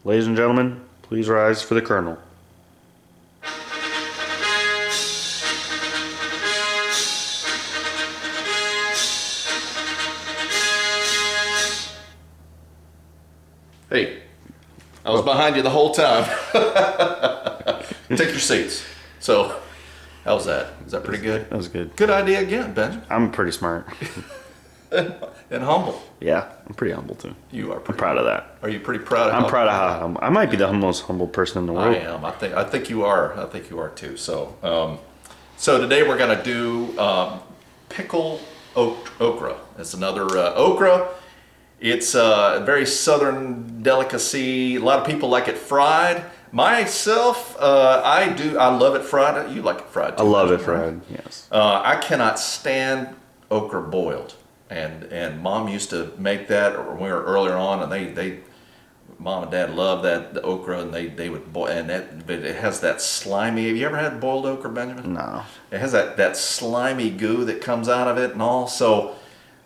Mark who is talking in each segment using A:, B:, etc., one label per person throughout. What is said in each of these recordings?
A: Ladies and gentlemen, please rise for the Colonel.
B: Hey, I was behind you the whole time. Take your seats. So, how's that? Is that pretty good?
A: That was good.
B: Good idea again, Benjamin.
A: I'm pretty smart.
B: And humble.
A: Yeah, I'm pretty humble too.
B: You are
A: I'm
B: pretty
A: proud of that.
B: Are you pretty proud of
A: I'm proud of how I might be the most humble person in the world.
B: I am. I think you are. I think you are too. So, so today we're going to do pickled okra. It's another okra. It's a very southern delicacy. A lot of people like it fried. Myself, I do. I love it fried. You like it fried too?
A: I love it fried. Yes.
B: I cannot stand okra boiled. And Mom used to make that when we were earlier on, and Mom and Dad loved the okra, and they would boil, but it has that slimy. Have you ever had boiled okra, Benjamin?
A: No.
B: It has that slimy goo that comes out of it and all. So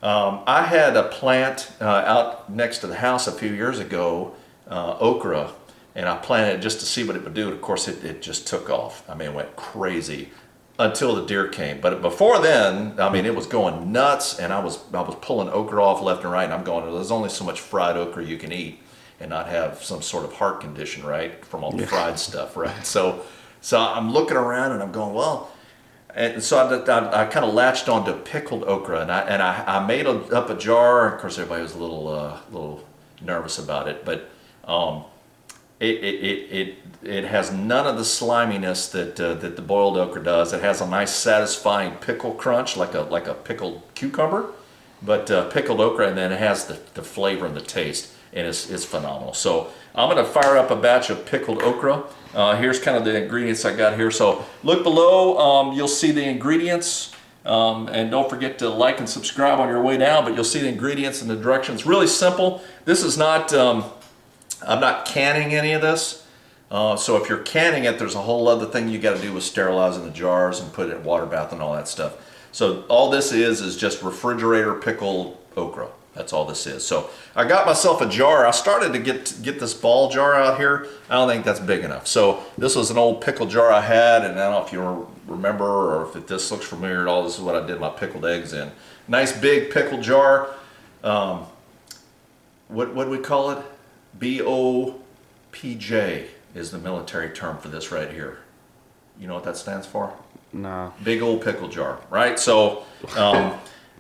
B: I had a plant out next to the house a few years ago, okra, and I planted it just to see what it would do. And of course, it just took off. I mean, it went crazy until the deer came. But before then, I mean, it was going nuts, and I was pulling okra off left and right, and I'm going, there's only so much fried okra you can eat and not have some sort of heart condition, right, from all the fried stuff, right? So I'm looking around, and I'm going, well, and so I kind of latched onto pickled okra, and I made up a jar. Of course, everybody was a little nervous about it, but it has none of the sliminess that the boiled okra does. It has a nice satisfying pickle crunch, like a pickled cucumber, but pickled okra, and then it has the flavor and the taste, and it's phenomenal. So I'm going to fire up a batch of pickled okra. Here's kind of the ingredients I got here. So look below, you'll see the ingredients, and don't forget to like and subscribe on your way down, but you'll see the ingredients and the directions. Really simple. This is not, I'm not canning any of this. So if you're canning it, there's a whole other thing you got to do with sterilizing the jars and put it in water bath and all that stuff. So all this is just refrigerator pickled okra. That's all this is. So I got myself a jar. I started to get this ball jar out here. I don't think that's big enough. So this was an old pickle jar I had, and I don't know if you remember or if this looks familiar at all. This is what I did my pickled eggs in. Nice big pickle jar. What do we call it? BOPJ is the military term for this right here. You know what that stands for?
A: No.
B: Big old pickle jar, right? So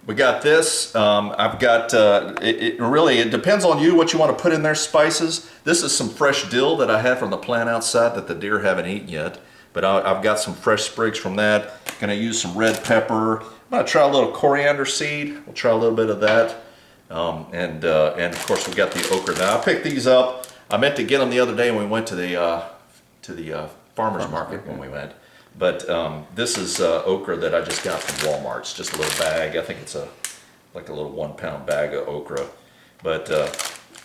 B: we got this. I've got, it depends on you what you want to put in there, spices. This is some fresh dill that I had from the plant outside that the deer haven't eaten yet. But I've got some fresh sprigs from that. Gonna use some red pepper. I'm gonna try a little coriander seed. We'll try a little bit of that. And of course we got the okra. Now I picked these up. I meant to get them the other day when we went to the farmer's market when we went. But this is okra that I just got from Walmart. It's just a little bag. I think it's like a little 1 pound bag of okra. But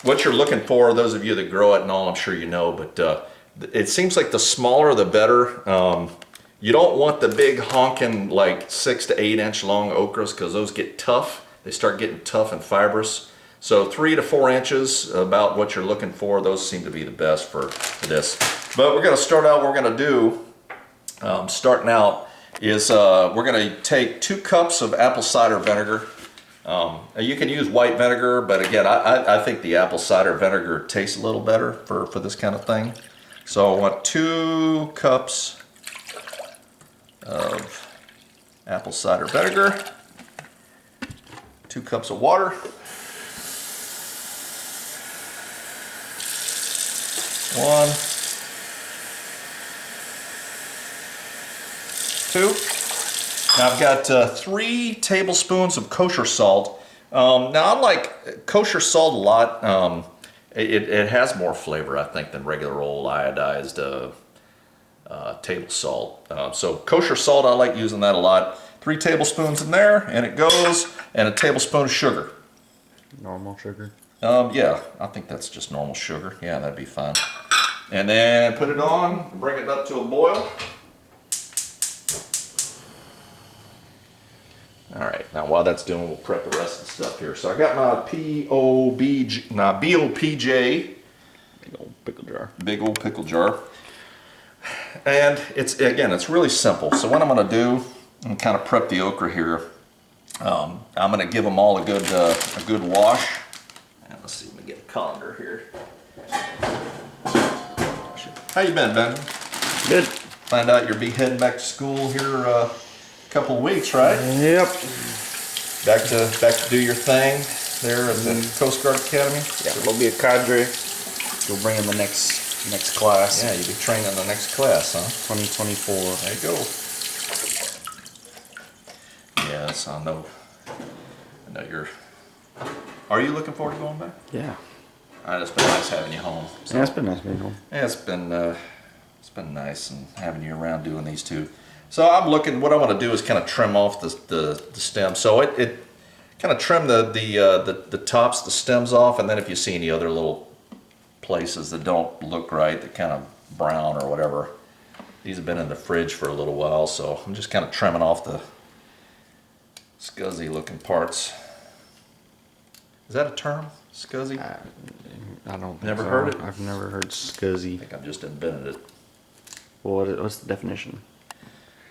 B: what you're looking for, those of you that grow it and all, I'm sure you know, but it seems like the smaller the better. You don't want the big honking like 6 to 8 inch long okras, because those get tough. They start getting tough and fibrous. So 3 to 4 inches, about what you're looking for. Those seem to be the best for this. But we're going to start out, what we're going to do, starting out, is we're going to take 2 cups of apple cider vinegar. You can use white vinegar, but again, I think the apple cider vinegar tastes a little better for this kind of thing. So I want 2 cups of apple cider vinegar, 2 cups of water, 1, 2. Now I've got 3 tablespoons of kosher salt. Now I like kosher salt a lot. It has more flavor, I think, than regular old iodized table salt. So kosher salt, I like using that a lot. 3 tablespoons in there, and it goes, and a tablespoon of sugar.
A: Normal sugar?
B: Yeah, I think that's just normal sugar. Yeah, that'd be fine. And then put it on, bring it up to a boil. All right, now while that's doing, we'll prep the rest of the stuff here. So I got my BOPJ
A: Big old pickle jar.
B: Big old pickle jar. And it's really simple. So what I'm going to do, I'm kind of prep the okra here. I'm going to give them all a good wash. And let's see, let me get a colander here. How you been, Ben?
A: Good.
B: Find out you'll be heading back to school here a couple of weeks, right?
A: Yep.
B: Back to do your thing there at the Coast Guard Academy.
A: Yeah, there'll be a cadre. You'll bring in the next class.
B: Yeah, you'll be training the next class, huh?
A: 2024.
B: There you go. Yes, I know you're. Are you looking forward to going back?
A: Yeah.
B: It's been nice having you home. So.
A: Yeah, it's been nice being home.
B: Yeah, it's been nice and having you around doing these two. So I'm looking. What I want to do is kind of trim off the stem. So it kind of trim the tops, the stems off, and then if you see any other little places that don't look right, that kind of brown or whatever, these have been in the fridge for a little while. So I'm just kind of trimming off the scuzzy looking parts. Is that a term? Scuzzy?
A: I don't think
B: Never
A: so.
B: heard it?
A: I've never heard
B: I
A: scuzzy.
B: think I've just invented it.
A: Well, what's the definition?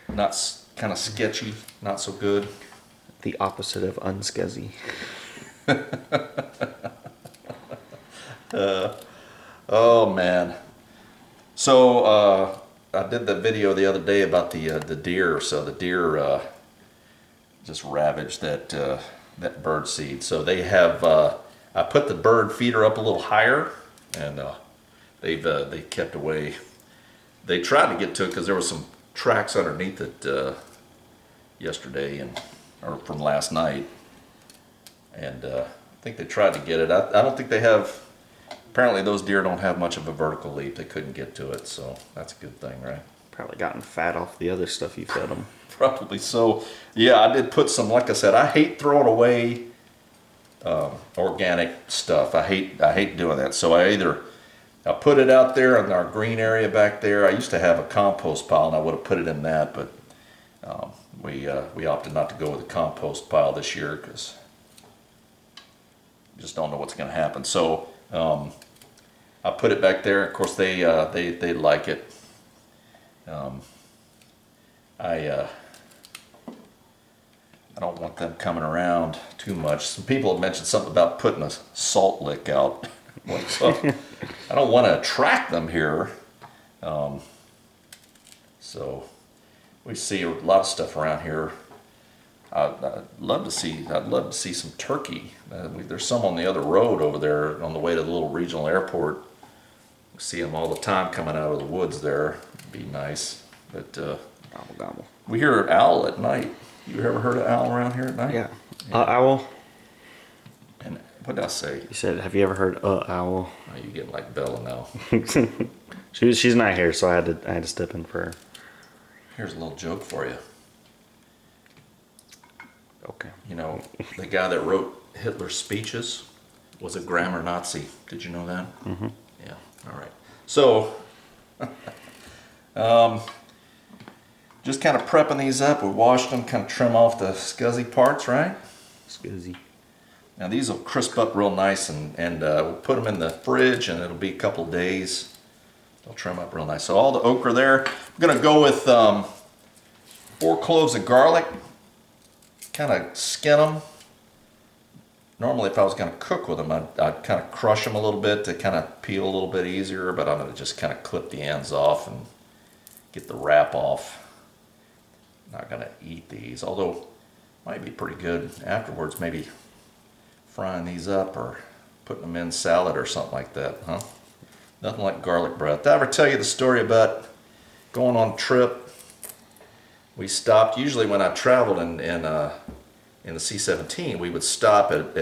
B: Not kind of sketchy, not so good.
A: The opposite of unscuzzy.
B: Oh man. So I did the video the other day about the deer. So the deer just ravaged that bird seed. So they have I put the bird feeder up a little higher, and they kept away. They tried to get to it because there was some tracks underneath it yesterday or from last night, and I think they tried to get it. I don't think they have. Apparently, those deer don't have much of a vertical leap. They couldn't get to it, so that's a good thing, right?
A: Probably gotten fat off the other stuff you fed them.
B: Probably so. Yeah, I did put some. Like I said, I hate throwing away organic stuff. I hate doing that. So I put it out there in our green area back there. I used to have a compost pile, and I would have put it in that, but we opted not to go with a compost pile this year because we just don't know what's going to happen. So I put it back there. Of course, they like it. I don't want them coming around too much. Some people have mentioned something about putting a salt lick out. I don't want to attract them here. So we see a lot of stuff around here. I'd love to see some turkey. There's some on the other road over there on the way to the little regional airport. We see them all the time coming out of the woods there. It'd be nice. But
A: Gobble, gobble.
B: we hear owl at night. You ever heard of owl around here at night?
A: Yeah. Owl.
B: And what did I say?
A: You said, have you ever heard owl?
B: Oh, you getting like Bella now.
A: She's not here, so I had to step in for her.
B: Here's a little joke for you.
A: Okay.
B: You know, the guy that wrote Hitler's speeches was a grammar Nazi. Did you know that?
A: Mm-hmm.
B: Yeah. All right. So, just kind of prepping these up. We washed them, kind of trim off the scuzzy parts, right?
A: Scuzzy.
B: Now these will crisp up real nice, and we'll put them in the fridge, and it'll be a couple of days. They'll trim up real nice. So all the okra there. I'm gonna go with 4 cloves of garlic. Kind of skin them. Normally, if I was going to cook with them, I'd kind of crush them a little bit to kind of peel a little bit easier, but I'm going to just kind of clip the ends off and get the wrap off. Not going to eat these, although might be pretty good afterwards, maybe frying these up or putting them in salad or something like that, huh? Nothing like garlic bread. Did I ever tell you the story about going on a trip? We stopped, usually when I traveled in the C-17, we would stop at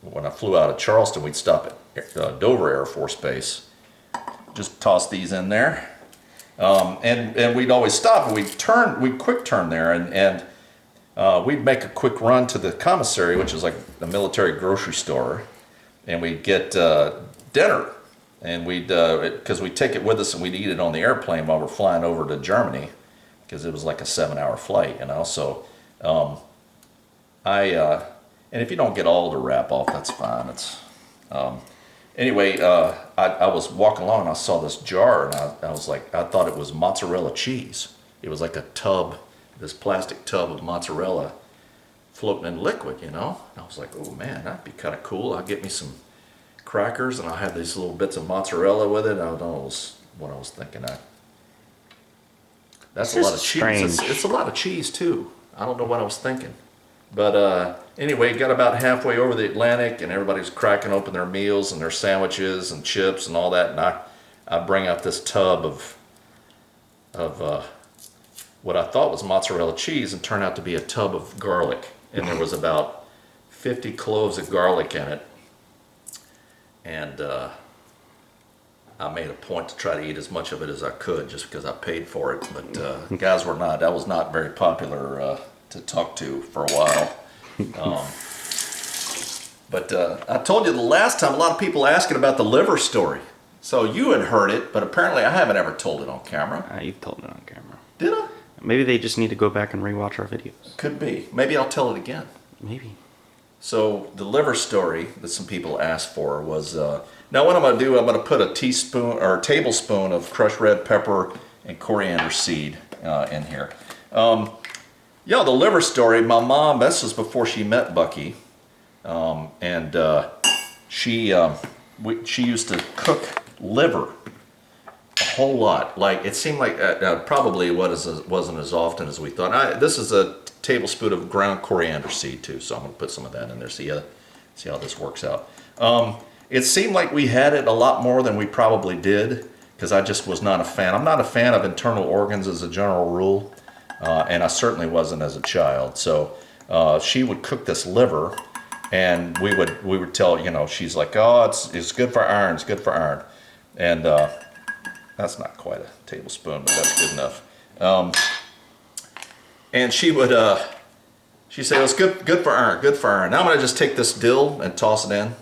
B: when I flew out of Charleston, we'd stop at Dover Air Force Base. Just toss these in there. And we'd always stop, and we'd quick turn there, and we'd make a quick run to the commissary, which is like the military grocery store, and we'd get dinner. And because we'd take it with us and we'd eat it on the airplane while we're flying over to Germany, because it was like a 7-hour flight, you know. So and if you don't get all the wrap off, that's fine. It's Anyway, I was walking along and I saw this jar and I was like, I thought it was mozzarella cheese. It was like a tub, this plastic tub of mozzarella floating in liquid, you know? And I was like, oh man, that'd be kind of cool. I'll get me some crackers and I'll have these little bits of mozzarella with it. I don't know what I was thinking. That's a lot of cheese. It's a lot of cheese too. I don't know what I was thinking. But anyway, got about halfway over the Atlantic and everybody's cracking open their meals and their sandwiches and chips and all that. And I bring out this tub of what I thought was mozzarella cheese and turned out to be a tub of garlic. And there was about 50 cloves of garlic in it. And I made a point to try to eat as much of it as I could just because I paid for it. But guys that was not very popular to talk to for a while. But I told you the last time, a lot of people asking about the liver story. So you had heard it, but apparently I haven't ever told it on camera.
C: You've told it on camera.
B: Did I?
C: Maybe they just need to go back and rewatch our videos.
B: Could be. Maybe I'll tell it again.
C: Maybe.
B: So the liver story that some people asked for was, now what I'm going to do, I'm going to put a teaspoon or a tablespoon of crushed red pepper and coriander seed in here. Yeah, the liver story, my mom, this was before she met Bucky, and she used to cook liver a whole lot. Like, it seemed like, probably wasn't as often as we thought. This is a tablespoon of ground coriander seed too, so I'm going to put some of that in there, see how this works out. It seemed like we had it a lot more than we probably did, because I just was not a fan. I'm not a fan of internal organs as a general rule. And I certainly wasn't as a child. So she would cook this liver, and we would tell, you know, she's like, oh, it's good for iron, it's good for iron. And that's not quite a tablespoon, but that's good enough. And she would she'd say, oh, it's good for iron, good for iron. Now I'm gonna just take this dill and toss it in,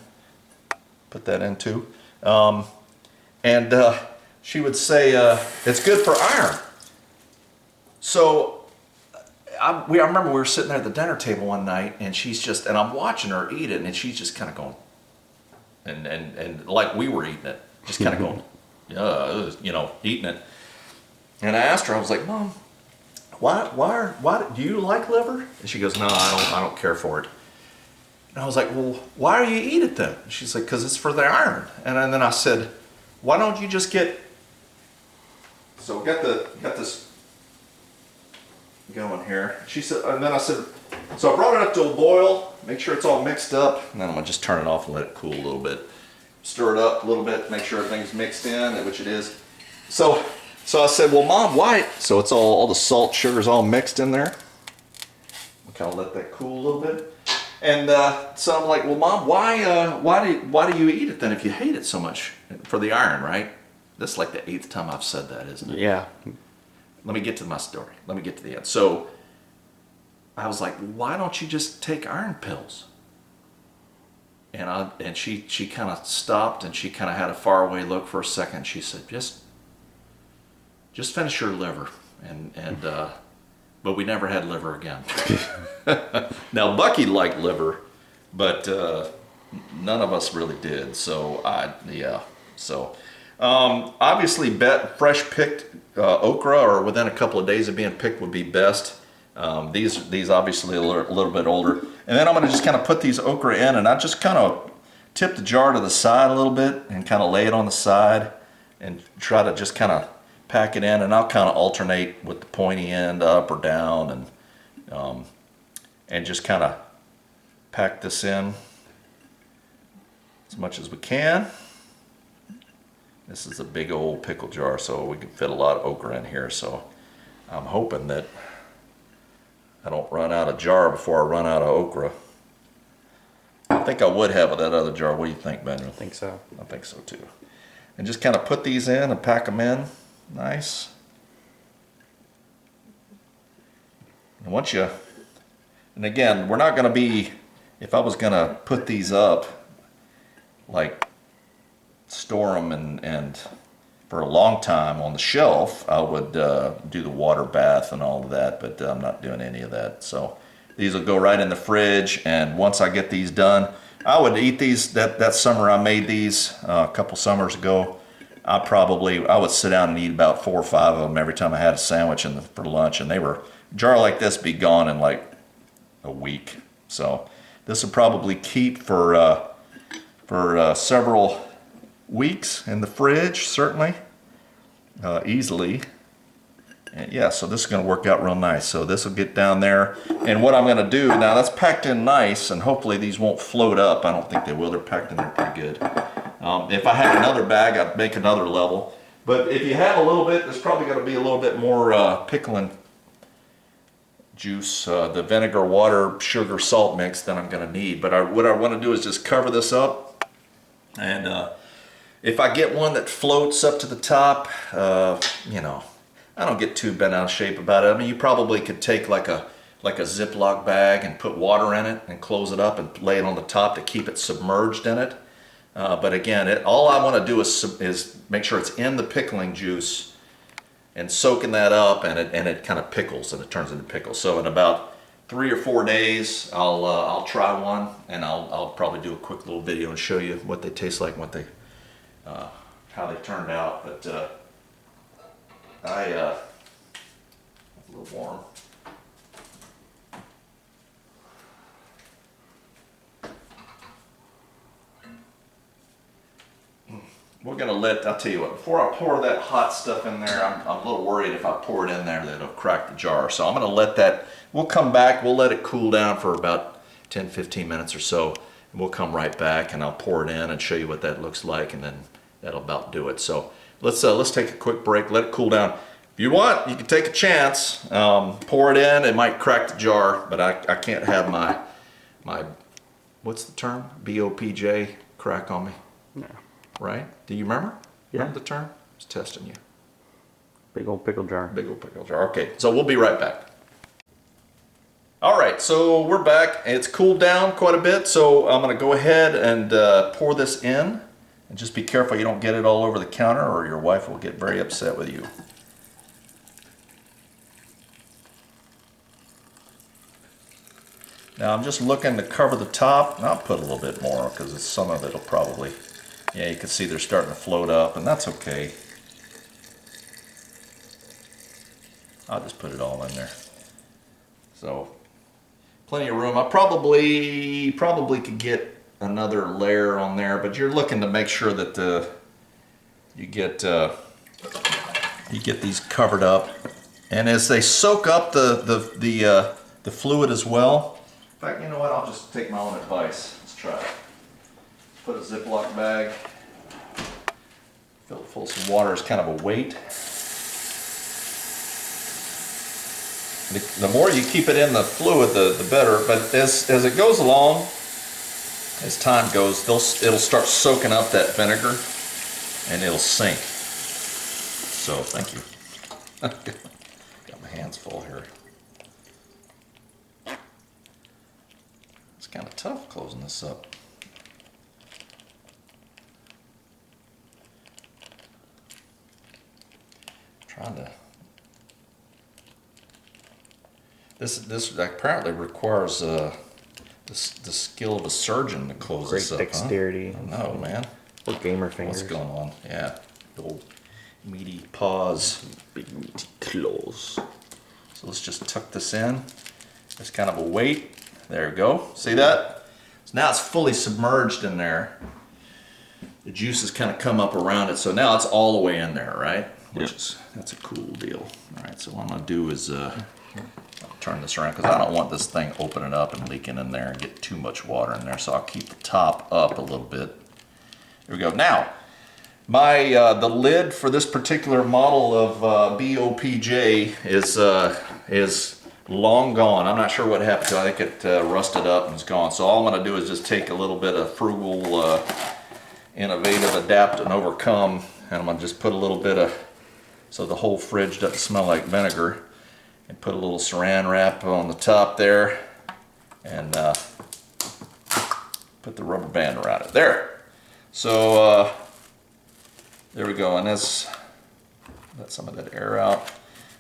B: put that in too. And she would say, it's good for iron. So I remember we were sitting there at the dinner table one night, and and I'm watching her eat it, and she's just kind of going, and like we were eating it, just kind of going, you know, eating it. And I asked her, I was like, Mom, why do you like liver? And she goes, no, I don't care for it. And I was like, well, why do you eat it then? And she's like, because it's for the iron. And then I said, why don't you just get this going here. She said, and then I said, so I brought it up to a boil, make sure it's all mixed up, and then I'm gonna just turn it off and let it cool a little bit. Stir it up a little bit, make sure everything's mixed in, which it is. So I said, well, Mom, why? So it's all the salt, sugar's all mixed in there. We'll kind of let that cool a little bit. And so I'm like, well, Mom, why do you eat it then if you hate it so much? For the iron, right? This is like the 8th time I've said that, isn't it?
C: Yeah.
B: Let me get to my story. Let me get to the end. So I was like, why don't you just take iron pills? And she kind of stopped, and she kind of had a faraway look for a second. She said, just finish your liver. But we never had liver again. Now Bucky liked liver, but none of us really did. So obviously fresh picked okra, or within a couple of days of being picked, would be best. These obviously a little bit older. And then I'm going to just kind of put these okra in, and I just kind of tip the jar to the side a little bit and kind of lay it on the side and try to just kind of pack it in, and I'll kind of alternate with the pointy end up or down, and just kind of pack this in as much as we can. This is a big old pickle jar, so we can fit a lot of okra in here. So I'm hoping that I don't run out of jar before I run out of okra. I think I would have that other jar. What do you think, Benjamin?
C: I think so.
B: I think so too. And just kind of put these in and pack them in nice. And and again, we're not going to be, if I was going to put these up, like store them and for a long time on the shelf, I would do the water bath and all of that, but I'm not doing any of that. So these will go right in the fridge, and once I get these done, I would eat these, that summer I made these a couple summers ago. I would sit down and eat about 4 or 5 of them every time I had a sandwich for lunch, and a jar like this be gone in like a week. So this would probably keep for several weeks in the fridge, certainly, easily. And yeah, so this is going to work out real nice. So this will get down there, and what I'm going to do now, that's packed in nice, and hopefully these won't float up. I don't think they will. They're packed in there pretty good. If I had another bag, I'd make another level. But if you have a little bit, there's probably going to be a little bit more pickling juice, the vinegar, water, sugar, salt mix than I'm going to need. But what I want to do is just cover this up, and if I get one that floats up to the top, you know, I don't get too bent out of shape about it. I mean, you probably could take like a Ziploc bag and put water in it and close it up and lay it on the top to keep it submerged in it. But again, all I want to do is make sure it's in the pickling juice and soaking that up, and it kind of pickles, and it turns into pickles. So in about 3 or 4 days, I'll try one, and I'll probably do a quick little video and show you what they taste like, how they turned out. But it's a little warm. We're gonna I'll tell you what, before I pour that hot stuff in there, I'm a little worried if I pour it in there that it'll crack the jar. So I'm gonna let that, we'll come back, we'll let it cool down for about 10-15 minutes or so, and we'll come right back and I'll pour it in and show you what that looks like, and then that'll about do it. So let's take a quick break, let it cool down. If you want, you can take a chance, pour it in, it might crack the jar, but I can't have my what's the term? BOPJ crack on me.
C: No.
B: Right? Do you remember?
C: Yeah.
B: Remember the term? I was testing you.
C: Big old pickle jar.
B: Big old pickle jar. Okay, so we'll be right back. All right, so we're back. It's cooled down quite a bit, so I'm going to go ahead and pour this in. And just be careful you don't get it all over the counter, or your wife will get very upset with you. Now I'm just looking to cover the top, and I'll put a little bit more because some of it will probably, yeah, you can see they're starting to float up, and that's okay. I'll just put it all in there. So, plenty of room. I probably could get another layer on there, but you're looking to make sure that you get these covered up, and as they soak up the fluid as well. In fact, you know what? I'll just take my own advice. Let's try it. Put a Ziploc bag, fill it full of some water as kind of a weight. The more you keep it in the fluid, the better. But as it goes along, as time goes, it'll start soaking up that vinegar, and it'll sink. So, thank you. Got my hands full here. It's kind of tough closing this up. Trying to. This apparently requires the skill of a surgeon to close this up.
C: Great dexterity.
B: Huh? No, man.
C: Or gamer fingers.
B: What's going on? Yeah. The old meaty paws.
C: Big meaty claws.
B: So let's just tuck this in. There's kind of a weight. There we go. See that? So now it's fully submerged in there. The juice has kind of come up around it. So now it's all the way in there, right? That's a cool deal. All right, so what I'm going to do is I'll turn this around because I don't want this thing opening up and leaking in there and get too much water in there. So I'll keep the top up a little bit. There we go. Now, the lid for this particular model of BOPJ is long gone. I'm not sure what happened to it. I think it rusted up and it's gone. So all I'm going to do is just take a little bit of frugal, innovative, adapt and overcome, and I'm going to just put a little bit of, so the whole fridge doesn't smell like vinegar, and put a little saran wrap on the top there, and put the rubber band around it. There. So there we go, and let some of that air out,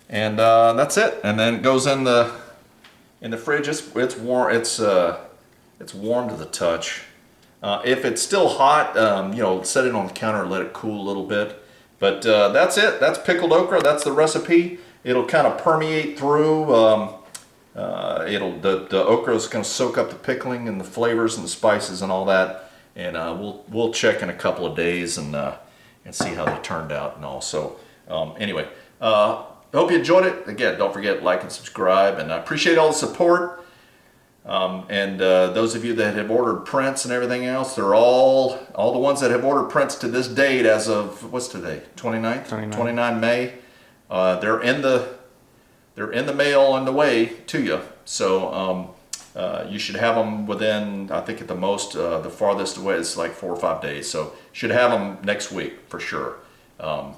B: and that's it. And then it goes in the fridge. It's warm. It's warm to the touch. If it's still hot, you know, set it on the counter and let it cool a little bit. But that's it. That's pickled okra. That's the recipe. It'll kind of permeate through. The okra is going to soak up the pickling and the flavors and the spices and all that. And we'll check in a couple of days and see how they turned out and all. So anyway, I hope you enjoyed it. Again, don't forget like and subscribe. And I appreciate all the support. Those of you that have ordered prints and everything else, they're all the ones that have ordered prints to this date as of, what's today, 29th? 29 May. They're in the mail on the way to you. So you should have them within, I think at the most, the farthest away is like 4 or 5 days. So you should have them next week for sure. And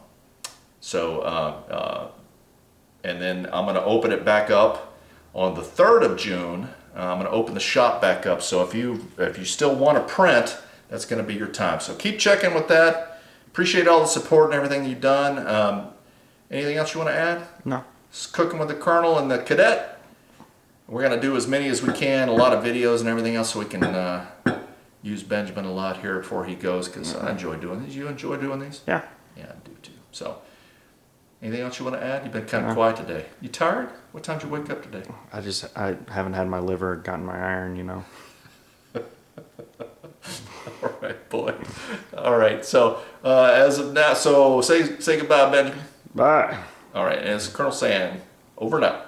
B: then I'm going to open it back up on the 3rd of June. I'm going to open the shop back up. So if you still want to print, that's going to be your time. So keep checking with that. Appreciate all the support and everything you've done. Anything else you want to add?
C: No.
B: It's Cooking with the Colonel and the Cadet. We're going to do as many as we can, a lot of videos and everything else, so we can use Benjamin a lot here before he goes, because I enjoy doing these. You enjoy doing these?
C: Yeah.
B: Yeah, I do too. So, anything else you want to add? You've been kind of quiet today. You tired? What time did you wake up today?
C: I haven't had my liver, gotten my iron, you know.
B: All right, boy. All right. So as of now, so say goodbye, Benjamin.
C: Bye.
B: All right. And it's Colonel saying over and out.